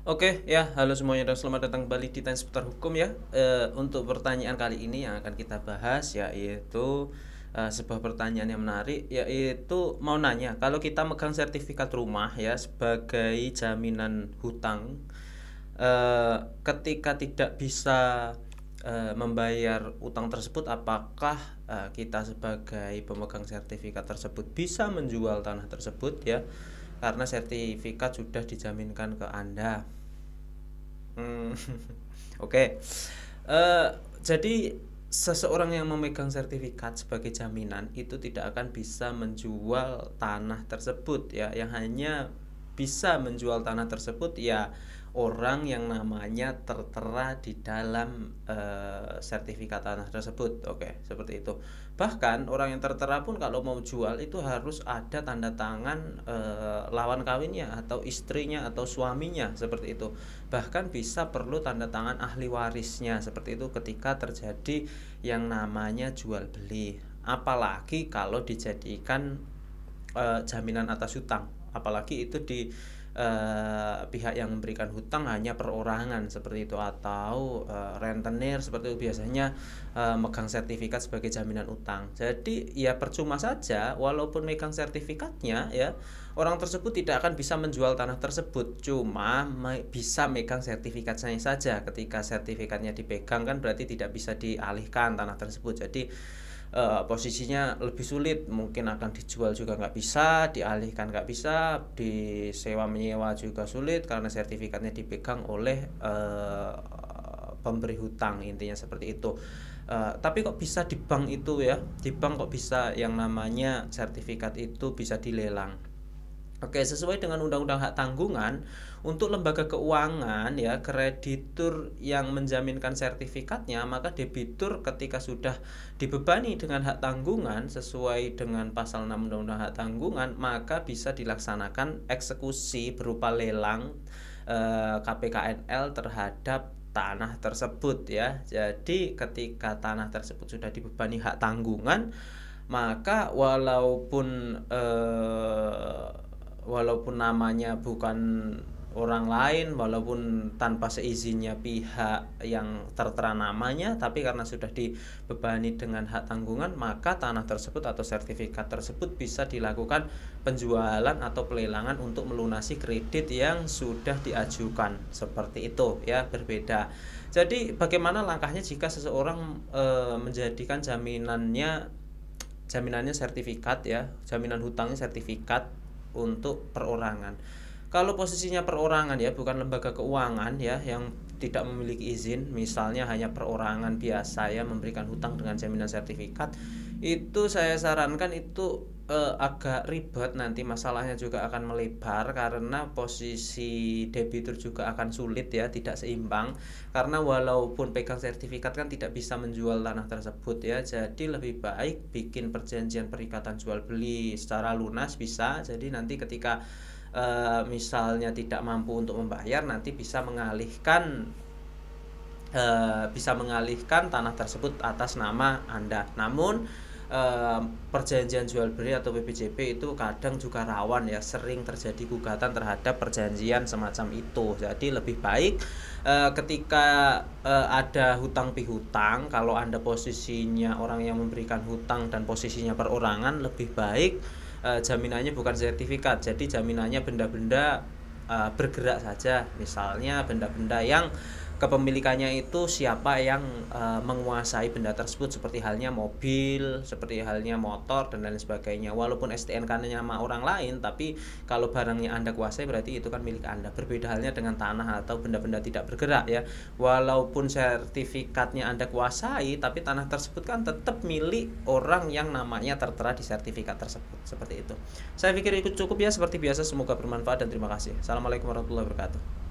Oke ya, halo semuanya dan selamat datang kembali di Tanya Seputar Hukum ya. Untuk pertanyaan kali ini yang akan kita bahas yaitu sebuah pertanyaan yang menarik, yaitu mau nanya kalau kita megang sertifikat rumah ya sebagai jaminan hutang, ketika tidak bisa membayar utang tersebut, apakah kita sebagai pemegang sertifikat tersebut bisa menjual tanah tersebut ya, karena sertifikat sudah dijaminkan ke Anda. Hmm, Oke. Eh, jadi seseorang yang memegang sertifikat sebagai jaminan itu tidak akan bisa menjual tanah tersebut ya. Yang hanya bisa menjual tanah tersebut ya orang yang namanya tertera di dalam sertifikat tanah tersebut. Oke, seperti itu. Bahkan orang yang tertera pun kalau mau jual itu harus ada tanda tangan lawan kawinnya atau istrinya atau suaminya, seperti itu. Bahkan bisa perlu tanda tangan ahli warisnya, seperti itu, ketika terjadi yang namanya jual beli. Apalagi kalau dijadikan jaminan atas hutang, apalagi itu di pihak yang memberikan hutang hanya perorangan, seperti itu, atau rentenir, seperti itu, biasanya megang sertifikat sebagai jaminan utang. Jadi ya percuma saja walaupun megang sertifikatnya ya, orang tersebut tidak akan bisa menjual tanah tersebut, cuma bisa megang sertifikatnya saja. Ketika sertifikatnya dipegang kan berarti tidak bisa dialihkan tanah tersebut, jadi posisinya lebih sulit, mungkin akan dijual juga nggak bisa, dialihkan nggak bisa, disewa menyewa juga sulit karena sertifikatnya dipegang oleh pemberi hutang, intinya seperti itu. Tapi kok bisa di bank itu ya, di bank kok bisa yang namanya sertifikat itu bisa dilelang. Oke, sesuai dengan Undang-Undang Hak Tanggungan, untuk lembaga keuangan ya, kreditur yang menjaminkan sertifikatnya, maka debitur ketika sudah dibebani dengan hak tanggungan sesuai dengan pasal 6 Undang-Undang Hak Tanggungan, maka bisa dilaksanakan eksekusi berupa lelang KPKNL terhadap tanah tersebut ya. Jadi ketika tanah tersebut sudah dibebani hak tanggungan, maka walaupun namanya bukan orang lain, walaupun tanpa seizinnya pihak yang tertera namanya, tapi karena sudah dibebani dengan hak tanggungan, maka tanah tersebut atau sertifikat tersebut bisa dilakukan penjualan atau pelelangan untuk melunasi kredit yang sudah diajukan, seperti itu ya, berbeda. Jadi bagaimana langkahnya jika seseorang menjadikan jaminannya sertifikat ya, jaminan hutangnya sertifikat untuk perorangan. Kalau posisinya perorangan ya, bukan lembaga keuangan ya yang tidak memiliki izin, misalnya hanya perorangan biasa ya memberikan hutang dengan jaminan sertifikat, itu saya sarankan itu agak ribet, nanti masalahnya juga akan melebar karena posisi debitur juga akan sulit ya, tidak seimbang, karena walaupun pegang sertifikat kan tidak bisa menjual tanah tersebut ya. Jadi lebih baik bikin perjanjian perikatan jual beli secara lunas bisa, jadi nanti ketika misalnya tidak mampu untuk membayar, nanti bisa mengalihkan tanah tersebut atas nama Anda. Namun perjanjian jual beli atau PPJP itu kadang juga rawan ya, sering terjadi gugatan terhadap perjanjian semacam itu. Jadi lebih baik ketika ada hutang pihutang, kalau Anda posisinya orang yang memberikan hutang dan posisinya perorangan, lebih baik jaminannya bukan sertifikat, jadi jaminannya benda-benda bergerak saja, misalnya benda-benda yang kepemilikannya itu siapa yang menguasai benda tersebut, seperti halnya mobil, seperti halnya motor dan lain sebagainya. Walaupun STNK-nya sama orang lain, tapi kalau barangnya Anda kuasai berarti itu kan milik Anda. Berbeda halnya dengan tanah atau benda-benda tidak bergerak ya. Walaupun sertifikatnya Anda kuasai, tapi tanah tersebut kan tetap milik orang yang namanya tertera di sertifikat tersebut. Seperti itu. Saya pikir itu cukup ya, seperti biasa, semoga bermanfaat dan terima kasih. Assalamualaikum warahmatullahi wabarakatuh.